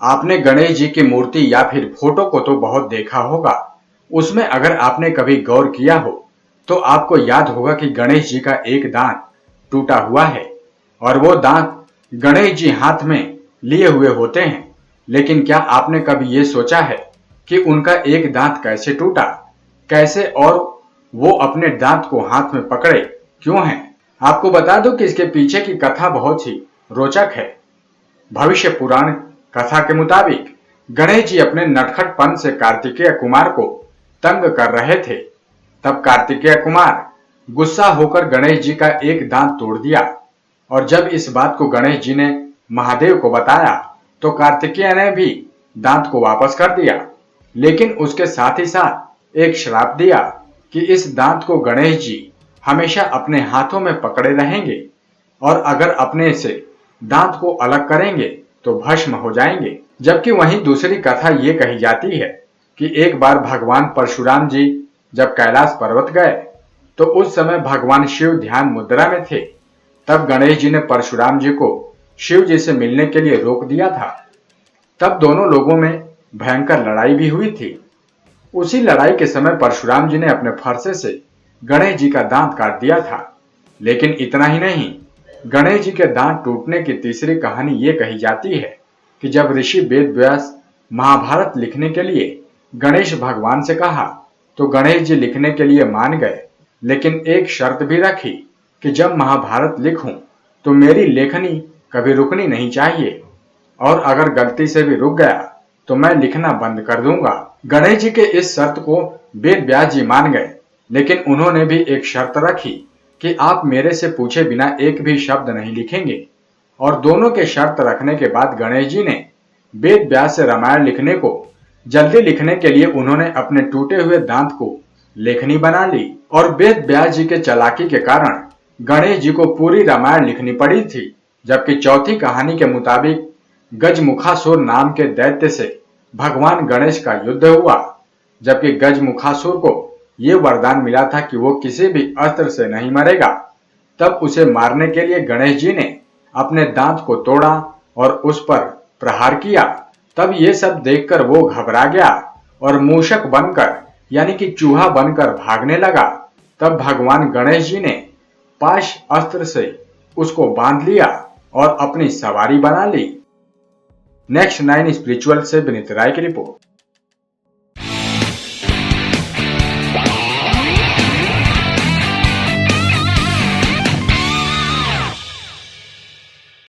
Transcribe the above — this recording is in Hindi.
आपने गणेश जी की मूर्ति या फिर फोटो को तो बहुत देखा होगा। उसमें अगर आपने कभी गौर किया हो तो आपको याद होगा कि गणेश जी का एक दांत टूटा हुआ है और वो दांत गणेश जी हाथ में लिए हुए होते हैं। लेकिन क्या आपने कभी ये सोचा है कि उनका एक दांत कैसे टूटा, कैसे, और वो अपने दांत को हाथ में पकड़े क्यों हैं? आपको बता दूं कि इसके पीछे की कथा बहुत ही रोचक है। भविष्य पुराण कथा के मुताबिक गणेश जी अपने नटखटपन से कार्तिकेय कुमार को तंग कर रहे थे। तब कार्तिकेय कुमार गुस्सा होकर गणेश जी का एक दांत तोड़ दिया और जब इस बात को गणेश जी ने महादेव को बताया तो कार्तिकेय ने भी दांत को वापस कर दिया, लेकिन उसके साथ ही साथ एक श्राप दिया कि इस दांत को गणेश जी हमेशा अपने हाथों में पकड़े रहेंगे और अगर अपने से दांत को अलग करेंगे तो भस्म हो जाएंगे। जबकि वहीं दूसरी कथा ये कही जाती है कि एक बार भगवान परशुराम जी जब कैलाश पर्वत गए तो उस समय भगवान शिव ध्यान मुद्रा में थे। तब गणेश जी ने परशुराम जी को शिव जी से मिलने के लिए रोक दिया था। तब दोनों लोगों में भयंकर लड़ाई भी हुई थी। उसी लड़ाई के समय परशुराम जी ने अपने फरसे से गणेश जी का दांत काट दिया था। लेकिन इतना ही नहीं, गणेश जी के दांत टूटने की तीसरी कहानी ये कही जाती है कि जब ऋषि वेद व्यास महाभारत लिखने के लिए गणेश भगवान से कहा तो गणेश जी लिखने के लिए मान गए, लेकिन एक शर्त भी रखी कि जब महाभारत लिखूं तो मेरी लेखनी कभी रुकनी नहीं चाहिए और अगर गलती से भी रुक गया तो मैं लिखना बंद कर दूंगा। गणेश जी के इस शर्त को वेद व्यास जी मान गए, लेकिन उन्होंने भी एक शर्त रखी कि आप मेरे से पूछे बिना एक भी शब्द नहीं लिखेंगे। और दोनों के शर्त रखने के बाद गणेश जी ने वेद व्यास से रामायण लिखने को जल्दी लिखने के लिए उन्होंने अपने टूटे हुए दांत को लेखनी बना ली और वेद व्यास जी के चालाकी के कारण गणेश जी को पूरी रामायण लिखनी पड़ी थी। जबकि चौथी कहानी के मुताबिक गजमुखासुर नाम के दैत्य से भगवान गणेश का युद्ध हुआ। जबकि गजमुखासुर को ये वरदान मिला था कि वो किसी भी अस्त्र से नहीं मरेगा। तब उसे मारने के लिए गणेश जी ने अपने दांत को तोड़ा और उस पर प्रहार किया। तब ये सब देखकर वो घबरा गया और मूषक बनकर यानी कि चूहा बनकर भागने लगा। तब भगवान गणेश जी ने पाश अस्त्र से उसको बांध लिया और अपनी सवारी बना ली। नेक्स्ट 9 स्पिरिचुअल से विनीत राय की रिपोर्ट।